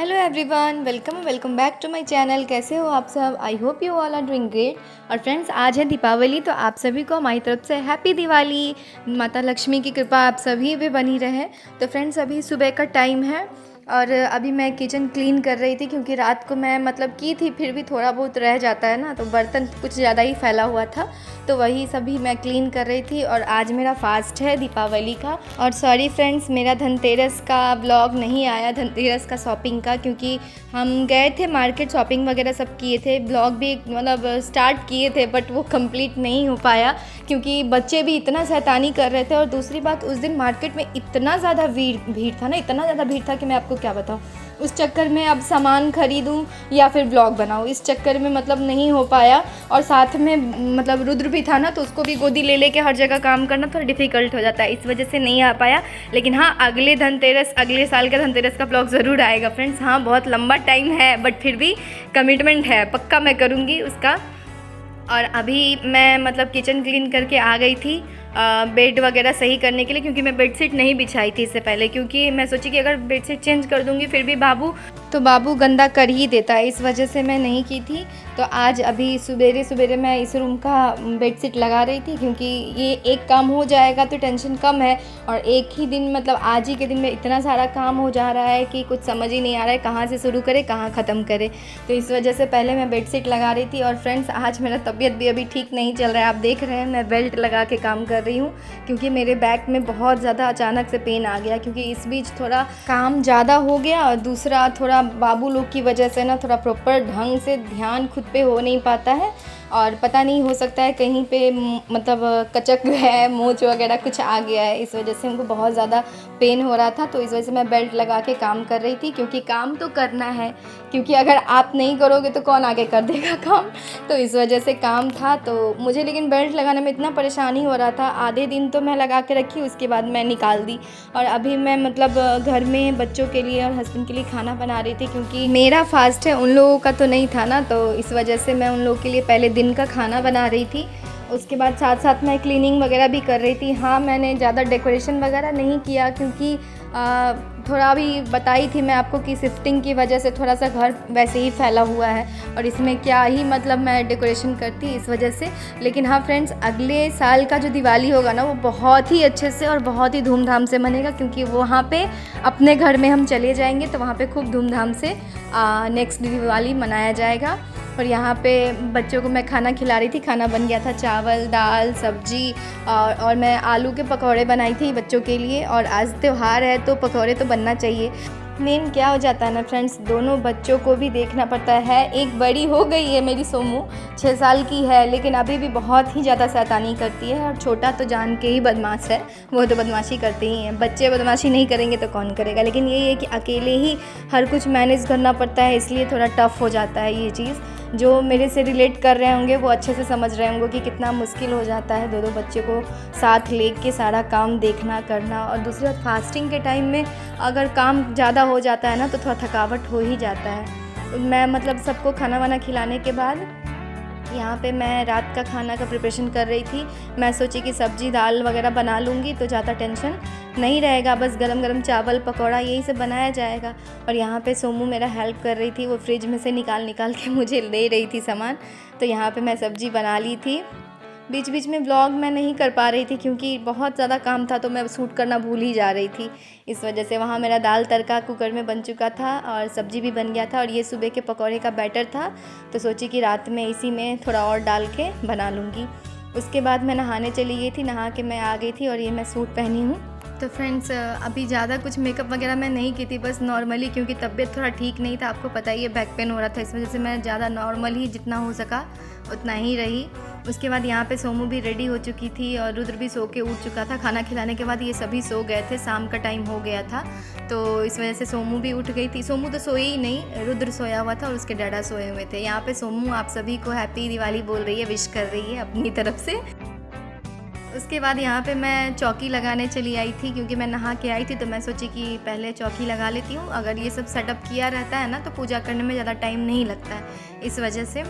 Hello everyone, welcome back to my channel. कैसे हो आप सब? I hope you all are doing great. और फ्रेंड्स, आज है दीपावली, तो आप सभी को हमारी तरफ से हैप्पी दिवाली। माता लक्ष्मी की कृपा आप सभी पे बनी रहे। तो फ्रेंड्स, अभी सुबह का टाइम है और अभी मैं किचन क्लीन कर रही थी, क्योंकि रात को मैं की थी, फिर भी थोड़ा बहुत रह जाता है ना, तो बर्तन कुछ ज़्यादा ही फैला हुआ था, तो वही सभी मैं क्लीन कर रही थी। और आज मेरा फास्ट है दीपावली का। और सॉरी फ्रेंड्स, मेरा धनतेरस का ब्लॉग नहीं आया, धनतेरस का शॉपिंग का, क्योंकि हम गए थे मार्केट, शॉपिंग वगैरह सब किए थे, ब्लॉग भी स्टार्ट किए थे, बट वो कंप्लीट नहीं हो पाया क्योंकि बच्चे भी इतना शैतानी कर रहे थे। और दूसरी बात, उस दिन मार्केट में इतना ज़्यादा भीड़ था ना, इतना ज़्यादा भीड़ था कि मैं आपको क्या बताऊँ। उस चक्कर में अब सामान ख़रीदूँ या फिर ब्लॉग बनाऊँ, इस चक्कर में नहीं हो पाया। और साथ में रुद्र भी था ना, तो उसको भी गोदी ले लेके हर जगह काम करना थोड़ा डिफ़िकल्ट हो जाता है, इस वजह से नहीं आ पाया। लेकिन हाँ, अगले साल का धनतेरस का ब्लॉग ज़रूर आएगा फ्रेंड्स। हाँ, बहुत लंबा टाइम है, बट फिर भी कमिटमेंट है, पक्का मैं करूँगी उसका। और अभी मैं किचन क्लीन करके आ गई थी बेड वगैरह सही करने के लिए, क्योंकि मैं बेडशीट नहीं बिछाई थी इससे पहले, क्योंकि मैं सोची कि अगर बेडशीट चेंज कर दूंगी फिर भी बाबू गंदा कर ही देता है, इस वजह से मैं नहीं की थी। तो आज अभी सवेरे सवेरे मैं इस रूम का बेडशीट लगा रही थी, क्योंकि ये एक काम हो जाएगा तो टेंशन कम है। और एक ही दिन आज ही के दिन में इतना सारा काम हो जा रहा है कि कुछ समझ ही नहीं आ रहा है कहाँ से शुरू करे कहाँ ख़त्म करे। तो इस वजह से पहले मैं बेडशीट लगा रही थी। और फ्रेंड्स, आज मेरा तबीयत भी अभी ठीक नहीं चल रहा है, आप देख रहे हैं मैं बेल्ट लगा के काम कर रही हूँ, क्योंकि मेरे बैक में बहुत ज़्यादा अचानक से पेन आ गया, क्योंकि इस बीच थोड़ा काम ज़्यादा हो गया। और दूसरा, थोड़ा बाबू लोग की वजह से ना थोड़ा प्रॉपर ढंग से ध्यान खुद पे हो नहीं पाता है। और पता नहीं, हो सकता है कहीं पे कचक है, मोच वगैरह कुछ आ गया है, इस वजह से हमको बहुत ज़्यादा पेन हो रहा था। तो इस वजह से मैं बेल्ट लगा के काम कर रही थी, क्योंकि काम तो करना है, क्योंकि अगर आप नहीं करोगे तो कौन आगे कर देगा काम। तो इस वजह से काम था तो मुझे, लेकिन बेल्ट लगाने में इतना परेशानी हो रहा था, आधे दिन तो मैं लगा के रखी, उसके बाद मैं निकाल दी। और अभी मैं घर में बच्चों के लिए और हस्बैंड के लिए खाना बना रही थी, क्योंकि मेरा फास्ट है, उन लोगों का तो नहीं था ना, तो इस वजह से मैं उन लोगों के लिए पहले दिन का खाना बना रही थी। उसके बाद साथ साथ मैं क्लीनिंग वगैरह भी कर रही थी। हाँ, मैंने ज़्यादा डेकोरेशन वगैरह नहीं किया, क्योंकि थोड़ा भी बताई थी मैं आपको कि शिफ्टिंग की वजह से थोड़ा सा घर वैसे ही फैला हुआ है, और इसमें क्या ही मैं डेकोरेशन करती, इस वजह से। लेकिन हाँ फ्रेंड्स, अगले साल का जो दिवाली होगा ना, वो बहुत ही अच्छे से और बहुत ही धूमधाम से मनेगा, क्योंकि वहाँ पे अपने घर में हम चले जाएंगे, तो वहाँ पे खूब धूमधाम से नेक्स्ट दिवाली मनाया जाएगा। और यहाँ पे बच्चों को मैं खाना खिला रही थी, खाना बन गया था, चावल दाल सब्जी, और मैं आलू के पकौड़े बनाई थी बच्चों के लिए। और आज त्यौहार है तो पकौड़े तो बनना चाहिए। मेन क्या हो जाता है ना फ्रेंड्स, दोनों बच्चों को भी देखना पड़ता है। एक बड़ी हो गई है मेरी सोमू, 6 साल की है, लेकिन अभी भी बहुत ही ज़्यादा शैतानी करती है। और छोटा तो जान के ही बदमाश है, वो तो बदमाशी करते ही हैं, बच्चे बदमाशी नहीं करेंगे तो कौन करेगा। लेकिन यही है कि अकेले ही हर कुछ मैनेज करना पड़ता है, इसलिए थोड़ा टफ़ हो जाता है ये चीज़। जो मेरे से रिलेट कर रहे होंगे वो अच्छे से समझ रहे होंगे कि कितना मुश्किल हो जाता है दो बच्चे को साथ लेके सारा काम देखना करना। और दूसरी बात, फास्टिंग के टाइम में अगर काम ज़्यादा हो जाता है ना, तो थोड़ा थकावट हो ही जाता है। मैं सबको खाना वाना खिलाने के बाद यहाँ पे मैं रात का खाना का प्रिपरेशन कर रही थी। मैं सोची कि सब्ज़ी दाल वगैरह बना लूँगी तो ज़्यादा टेंशन नहीं रहेगा, बस गरम गरम चावल पकौड़ा यही सब बनाया जाएगा। और यहाँ पे सोमू मेरा हेल्प कर रही थी, वो फ्रिज में से निकाल के मुझे दे रही थी सामान। तो यहाँ पे मैं सब्ज़ी बना ली थी। बीच बीच में व्लॉग मैं नहीं कर पा रही थी, क्योंकि बहुत ज़्यादा काम था, तो मैं शूट करना भूल ही जा रही थी, इस वजह से। वहाँ मेरा दाल तड़का कुकर में बन चुका था और सब्ज़ी भी बन गया था, और ये सुबह के पकौड़े का बैटर था, तो सोची कि रात में इसी में थोड़ा और डाल के बना लूँगी। उसके बाद मैं नहाने चली गई थी, नहा के मैं आ गई थी, और ये मैं सूट पहनी हूँ। तो फ्रेंड्स, अभी ज़्यादा कुछ मेकअप वगैरह मैं नहीं की थी, बस नॉर्मली, क्योंकि तबीयत थोड़ा ठीक नहीं था, आपको पता ही है, बैक पेन हो रहा था, इस वजह से मैं ज़्यादा नॉर्मल ही जितना हो सका उतना ही रही। उसके बाद यहाँ पे सोमू भी रेडी हो चुकी थी, और रुद्र भी सो के उठ चुका था। खाना खिलाने के बाद ये सभी सो गए थे, शाम का टाइम हो गया था, तो इस वजह से सोमू भी उठ गई थी। सोमू तो सोई ही नहीं, रुद्र सोया हुआ था और उसके डैडा सोए हुए थे। यहाँ पे सोमू आप सभी को हैप्पी दिवाली बोल रही है, विश कर रही है अपनी तरफ से। उसके बाद यहाँ पे मैं चौकी लगाने चली आई थी, क्योंकि मैं नहा के आई थी, तो मैं सोची कि पहले चौकी लगा लेती हूँ। अगर ये सब सेटअप किया रहता है ना, तो पूजा करने में ज़्यादा टाइम नहीं लगता है, इस वजह से।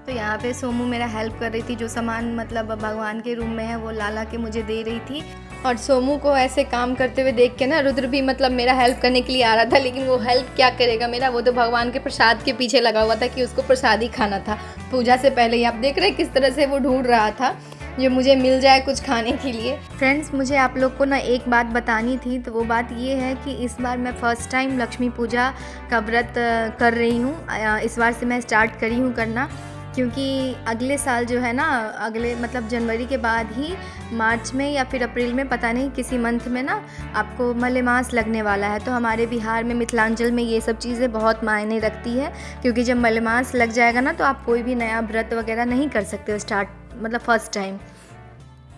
तो यहाँ पे सोमू मेरा हेल्प कर रही थी, जो सामान भगवान के रूम में है वो ला के मुझे दे रही थी। और सोमू को ऐसे काम करते हुए देख के ना रुद्र भी मतलब मेरा हेल्प करने के लिए आ रहा था, लेकिन वो हेल्प क्या करेगा मेरा, वो तो भगवान के प्रसाद के पीछे लगा हुआ था कि उसको प्रसाद ही खाना था। पूजा से पहले ही आप देख रहे हैं किस तरह से वो ढूंढ रहा था जो मुझे मिल जाए कुछ खाने के लिए। फ्रेंड्स, मुझे आप लोग को ना एक बात बतानी थी, तो वो बात ये है कि इस बार मैं फ़र्स्ट टाइम लक्ष्मी पूजा का व्रत कर रही हूँ। इस बार से मैं स्टार्ट करी हूँ करना, क्योंकि अगले साल जो है ना, अगले मतलब जनवरी के बाद ही मार्च में या फिर अप्रैल में, पता नहीं किसी मंथ में ना आपको मलेमास लगने वाला है। तो हमारे बिहार में, मिथिलांचल में ये सब चीज़ें बहुत मायने रखती है, क्योंकि जब मलेमास लग जाएगा ना तो आप कोई भी नया व्रत वगैरह नहीं कर सकते हो स्टार्ट, मतलब फ़र्स्ट टाइम।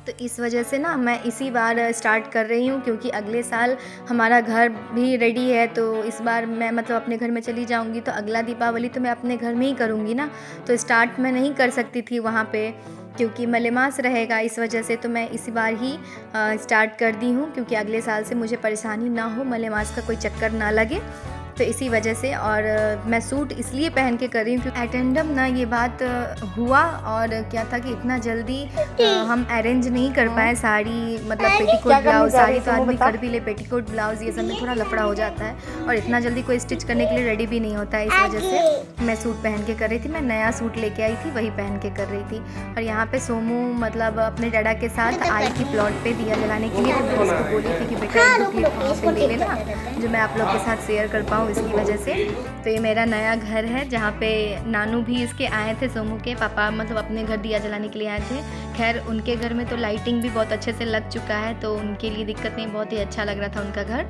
तो इस वजह से ना मैं इसी बार स्टार्ट कर रही हूँ, क्योंकि अगले साल हमारा घर भी रेडी है। तो इस बार मैं मतलब अपने घर में चली जाऊँगी, तो अगला दीपावली तो मैं अपने घर में ही करूँगी ना। तो स्टार्ट मैं नहीं कर सकती थी वहाँ पे, क्योंकि मलेमास रहेगा। इस वजह से तो मैं इसी बार ही स्टार्ट कर दी हूँ, क्योंकि अगले साल से मुझे परेशानी ना हो, मलेमास का कोई चक्कर ना लगे। तो इसी वजह से, और मैं सूट इसलिए पहन के कर रही हूँ क्योंकि अटेंडम ना ये बात हुआ, और क्या था कि इतना जल्दी हम अरेंज नहीं कर पाए साड़ी, मतलब पेटीकोट ब्लाउज। साड़ी तो आदमी कर भी ले, पेटीकोट ब्लाउज ये सब में थोड़ा लफड़ा हो जाता है, और इतना जल्दी कोई स्टिच करने के लिए रेडी भी नहीं होता है। इस वजह से मैं सूट पहन के कर रही थी। मैं नया सूट लेके आई थी, वही पहन के कर रही थी। और यहाँ पे सोमू मतलब अपने डैडा के साथ आई थी प्लॉट पे दिया जलाने के लिए। तो मैं उसको बोली थी कि बेटा एक क्लिप वहाँ पे ले लेना, जो मैं आप लोग के साथ शेयर कर पाऊँ इसकी वजह से। तो ये मेरा नया घर है, जहाँ पे नानू भी इसके आए थे, सोमू के पापा मतलब अपने घर दिया जलाने के लिए आए थे। खैर उनके घर में तो लाइटिंग भी बहुत अच्छे से लग चुका है, तो उनके लिए दिक्कत नहीं, बहुत ही अच्छा लग रहा था उनका घर।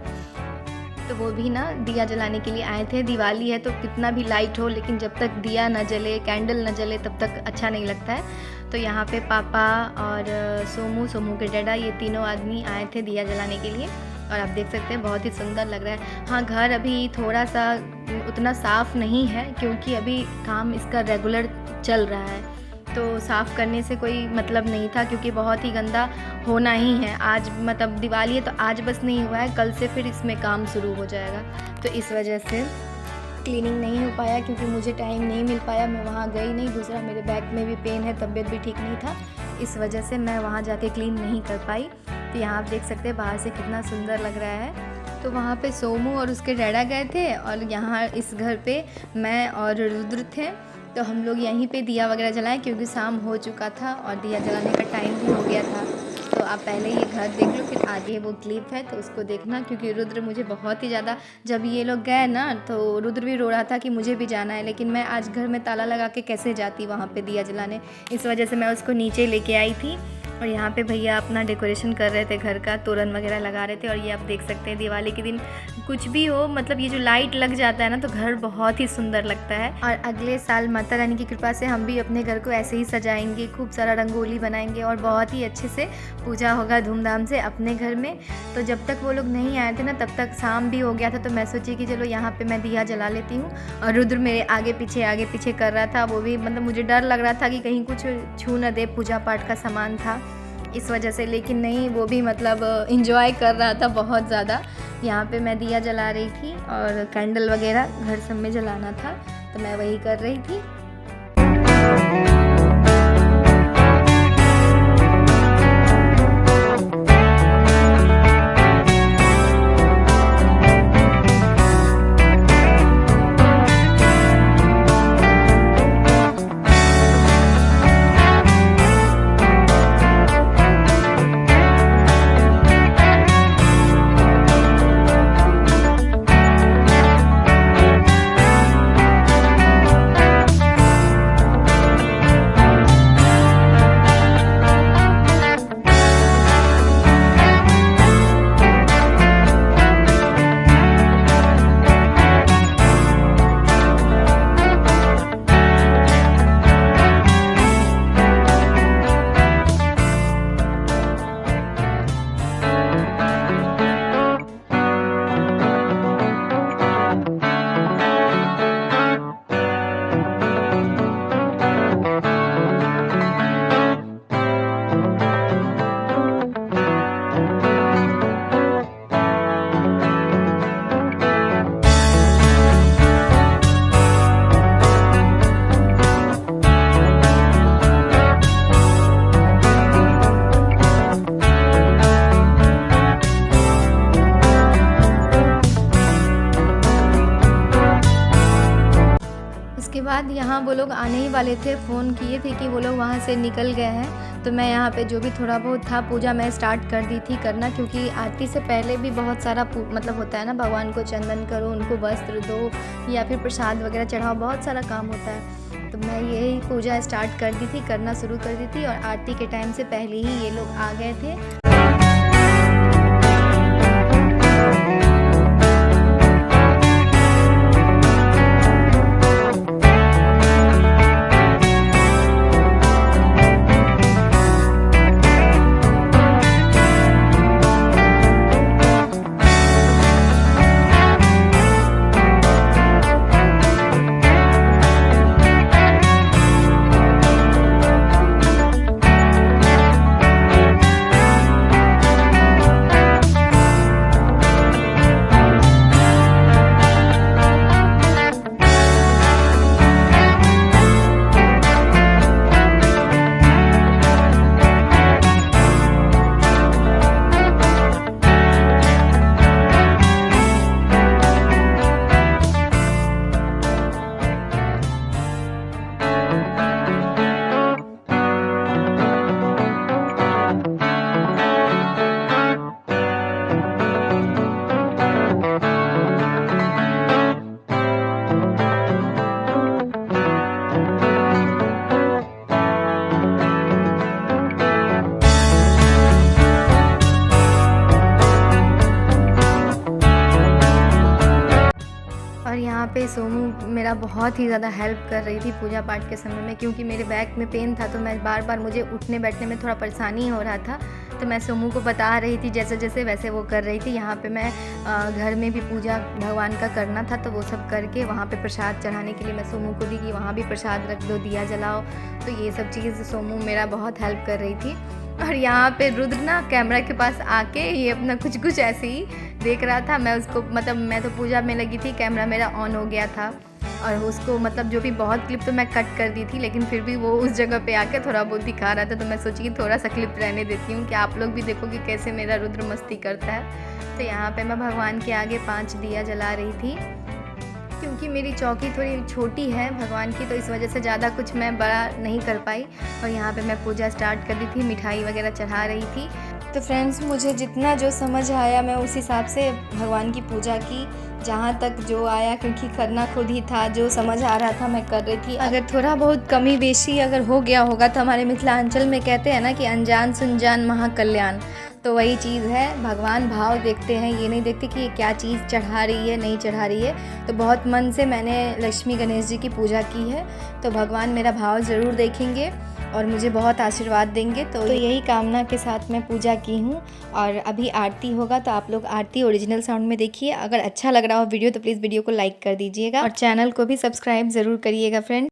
तो वो भी ना दिया जलाने के लिए आए थे। दिवाली है तो कितना भी लाइट हो, लेकिन जब तक दिया न जले, कैंडल न जले, तब तक अच्छा नहीं लगता है। तो यहाँ पे पापा और सोमू के डैडा, ये तीनों आदमी आए थे दिया जलाने के लिए। और आप देख सकते हैं बहुत ही सुंदर लग रहा है। हाँ, घर अभी थोड़ा सा उतना साफ़ नहीं है, क्योंकि अभी काम इसका रेगुलर चल रहा है, तो साफ़ करने से कोई मतलब नहीं था, क्योंकि बहुत ही गंदा होना ही है। आज मतलब दिवाली है तो आज बस नहीं हुआ है, कल से फिर इसमें काम शुरू हो जाएगा। तो इस वजह से क्लीनिंग नहीं हो पाया, क्योंकि मुझे टाइम नहीं मिल पाया, मैं वहाँ गई नहीं। दूसरा मेरे बैक में भी पेन है, तबीयत भी ठीक नहीं था, इस वजह से मैं वहाँ जाके क्लीन नहीं कर पाई। तो यहाँ आप देख सकते हैं बाहर से कितना सुंदर लग रहा है। तो वहाँ पे सोमू और उसके डैडा गए थे, और यहाँ इस घर पे मैं और रुद्र थे। तो हम लोग यहीं पे दिया वगैरह जलाएं, क्योंकि शाम हो चुका था और दिया जलाने का टाइम भी हो गया था। तो आप पहले ये घर देख लो, फिर आगे वो क्लिप है तो उसको देखना, क्योंकि रुद्र मुझे बहुत ही ज़्यादा, जब ये लोग गए ना तो रुद्र भी रो रहा था कि मुझे भी जाना है, लेकिन मैं आज घर में ताला लगा के कैसे जाती वहाँ पे दिया जलाने। इस वजह से मैं उसको नीचे लेके आई थी। और यहाँ पे भैया अपना डेकोरेशन कर रहे थे, घर का तोरण वगैरह लगा रहे थे। और ये आप देख सकते हैं दिवाली के दिन कुछ भी हो, मतलब ये जो लाइट लग जाता है ना, तो घर बहुत ही सुंदर लगता है। और अगले साल माता रानी की कृपा से हम भी अपने घर को ऐसे ही सजाएंगे, खूब सारा रंगोली बनाएंगे और बहुत ही अच्छे से पूजा होगा धूमधाम से अपने घर में। तो जब तक वो लोग नहीं आए थे ना, तब तक शाम भी हो गया था। तो मैं सोची कि चलो यहाँ पे मैं दिया जला लेती हूँ। और रुद्र मेरे आगे पीछे कर रहा था, वो भी मतलब मुझे डर लग रहा था कि कहीं कुछ छू न दे, पूजा पाठ का सामान था इस वजह से, लेकिन नहीं, वो भी मतलब इंजॉय कर रहा था बहुत ज़्यादा। यहाँ पे मैं दिया जला रही थी और कैंडल वगैरह घर सब में जलाना था, तो मैं वही कर रही थी। बाद यहाँ वो लोग आने ही वाले थे, फ़ोन किए थे कि वो लोग वहाँ से निकल गए हैं। तो मैं यहाँ पे जो भी थोड़ा बहुत था पूजा मैं स्टार्ट कर दी थी करना, क्योंकि आरती से पहले भी बहुत सारा मतलब होता है ना, भगवान को चंदन करो, उनको वस्त्र दो या फिर प्रसाद वगैरह चढ़ाओ, बहुत सारा काम होता है। तो मैं यही पूजा स्टार्ट कर दी थी, करना शुरू कर दी थी और आरती के टाइम से पहले ही ये लोग आ गए थे। यहाँ पे सोमू मेरा बहुत ही ज़्यादा हेल्प कर रही थी पूजा पाठ के समय में, क्योंकि मेरे बैक में पेन था तो मैं बार बार मुझे उठने बैठने में थोड़ा परेशानी हो रहा था। तो मैं सोमू को बता रही थी जैसे जैसे वैसे वो कर रही थी। यहाँ पे मैं घर में भी पूजा भगवान का करना था तो वो सब करके वहाँ पे प्रसाद चढ़ाने के लिए मैं सोमू को दी कि वहाँ भी प्रसाद रख दो, दिया जलाओ। तो ये सब चीज़ सोमू मेरा बहुत हेल्प कर रही थी। और यहाँ पे रुद्र ना कैमरा के पास आके ये अपना कुछ ऐसे ही देख रहा था। मैं उसको मतलब मैं तो पूजा में लगी थी, कैमरा मेरा ऑन हो गया था और उसको मतलब जो भी बहुत क्लिप तो मैं कट कर दी थी, लेकिन फिर भी वो उस जगह पे आके थोड़ा बहुत दिखा रहा था। तो मैं सोची कि थोड़ा सा क्लिप रहने देती हूँ कि आप लोग भी देखो कि कैसे मेरा रुद्र मस्ती करता है। तो यहाँ पे मैं भगवान के आगे 5 दिया जला रही थी, क्योंकि मेरी चौकी थोड़ी छोटी है भगवान की, तो इस वजह से ज़्यादा कुछ मैं बड़ा नहीं कर पाई। और यहाँ पे मैं पूजा स्टार्ट कर दी थी, मिठाई वगैरह चढ़ा रही थी। तो फ्रेंड्स मुझे जितना जो समझ आया मैं उस हिसाब से भगवान की पूजा की, जहाँ तक जो आया, क्योंकि करना खुद ही था, जो समझ आ रहा था मैं कर रही थी। अगर थोड़ा बहुत कमी बेशी अगर हो गया होगा तो हमारे मिथिलांचल में कहते हैं ना कि अनजान सुनजान महाकल्याण, तो वही चीज़ है। भगवान भाव देखते हैं, ये नहीं देखते कि ये क्या चीज़ चढ़ा रही है नहीं चढ़ा रही है। तो बहुत मन से मैंने लक्ष्मी गणेश जी की पूजा की है, तो भगवान मेरा भाव ज़रूर देखेंगे और मुझे बहुत आशीर्वाद देंगे। तो यही कामना के साथ मैं पूजा की हूँ। और अभी आरती होगा तो आप लोग आरती ओरिजिनल साउंड में देखिए। अगर अच्छा लग रहा हो वीडियो तो प्लीज़ वीडियो को लाइक कर दीजिएगा और चैनल को भी सब्सक्राइब ज़रूर करिएगा फ्रेंड।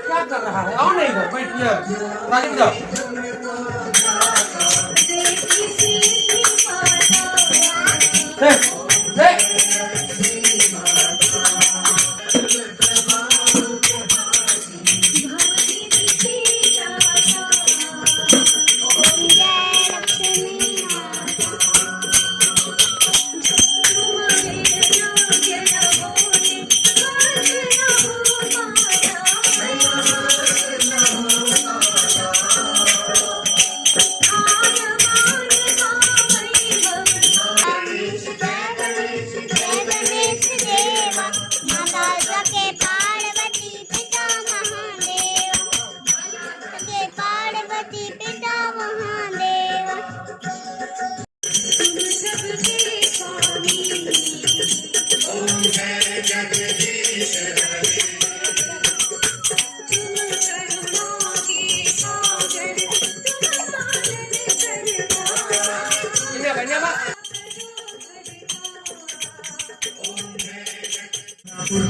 क्या कर रहा है? आओ नहीं इधर, बैठिए। राजीव जाओ।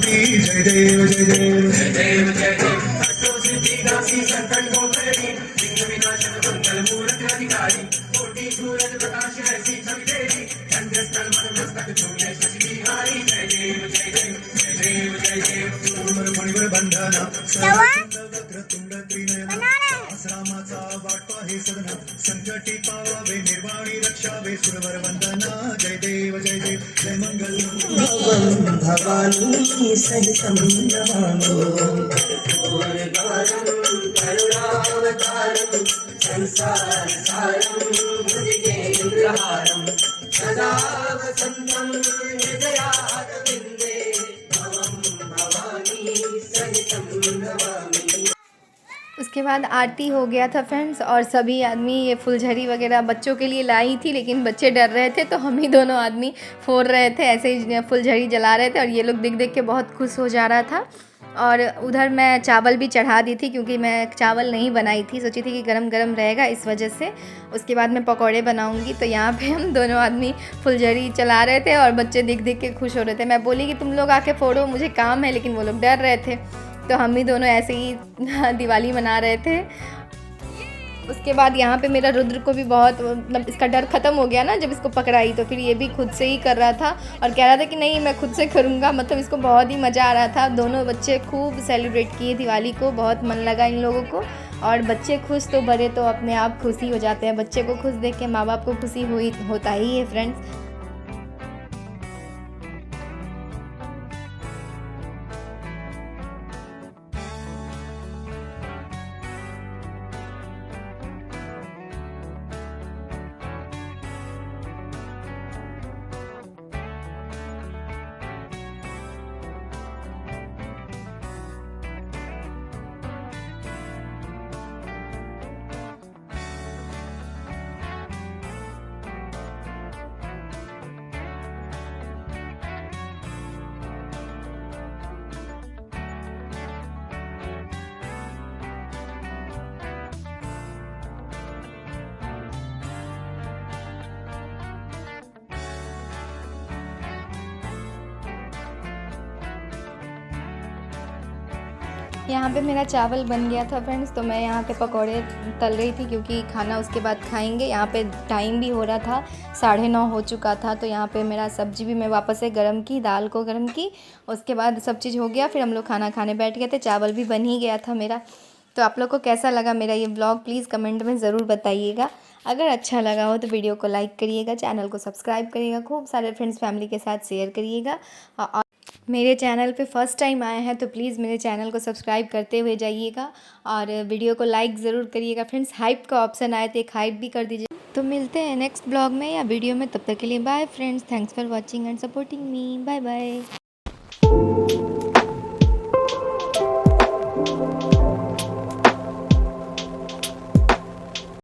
जय देव जय देव जय देव जय देव। मणिवर बंधना तुंड त्रिनयन आश्रामाचा वाटपा हे सदना संकटी पावावे निर्वाणी रक्षावे सुरवर वंदना जय देव जय मंगल भवानी सहितं नमामि करुणावतारं संसारसारं भुजगेन्द्रहारं सदा वसन्तं हृदयारविन्दे भवं भवानी सहितं नमामि। उसके बाद आरती हो गया था फ्रेंड्स, और सभी आदमी ये फुलझड़ी वगैरह बच्चों के लिए लाई थी, लेकिन बच्चे डर रहे थे तो हम ही दोनों आदमी फोड़ रहे थे, ऐसे ही फुलझड़ी जला रहे थे, और ये लोग देख देख के बहुत खुश हो जा रहा था। और उधर मैं चावल भी चढ़ा दी थी, क्योंकि मैं चावल नहीं बनाई थी, सोची थी कि गरम गरम रहेगा इस वजह से। उसके बाद मैं पकौड़े बनाऊंगी, तो यहाँ पे हम दोनों आदमी फुलझड़ी चला रहे थे और बच्चे देख देख के खुश हो रहे थे। मैं बोली कि तुम लोग आके फोड़ो, मुझे काम है, लेकिन वो लोग डर रहे थे, तो हम ही दोनों ऐसे ही दिवाली मना रहे थे। उसके बाद यहाँ पे मेरा रुद्र को भी बहुत, मतलब इसका डर ख़त्म हो गया ना जब इसको पकड़ाई, तो फिर ये भी खुद से ही कर रहा था और कह रहा था कि नहीं मैं खुद से करूँगा, मतलब इसको बहुत ही मज़ा आ रहा था। दोनों बच्चे खूब सेलिब्रेट किए दिवाली को, बहुत मन लगा इन लोगों को। और बच्चे खुश तो बड़े तो अपने आप खुशी हो जाते हैं, बच्चे को खुश देख के माँ बाप को खुशी होता ही है फ्रेंड्स। यहाँ पे मेरा चावल बन गया था फ्रेंड्स, तो मैं यहाँ पे पकौड़े तल रही थी, क्योंकि खाना उसके बाद खाएंगे। यहाँ पे टाइम भी हो रहा था, 9:30 हो चुका था। तो यहाँ पे मेरा सब्जी भी मैं वापस से गर्म की, दाल को गर्म की, उसके बाद सब चीज़ हो गया, फिर हम लोग खाना खाने बैठ गए थे, चावल भी बन ही गया था मेरा। तो आप लोग को कैसा लगा मेरा ये ब्लॉग, प्लीज़ कमेंट में ज़रूर बताइएगा। अगर अच्छा लगा हो तो वीडियो को लाइक करिएगा, चैनल को सब्सक्राइब करिएगा, खूब सारे फ्रेंड्स फैमिली के साथ शेयर करिएगा। और मेरे चैनल पे फर्स्ट टाइम आए हैं तो प्लीज़ मेरे चैनल को सब्सक्राइब करते हुए जाइएगा, और वीडियो को लाइक ज़रूर करिएगा फ्रेंड्स। हाइप का ऑप्शन आए तो एक हाइप भी कर दीजिए। तो मिलते हैं नेक्स्ट ब्लॉग में या वीडियो में, तब तक के लिए bye friends. Thanks for watching and supporting me. Bye bye.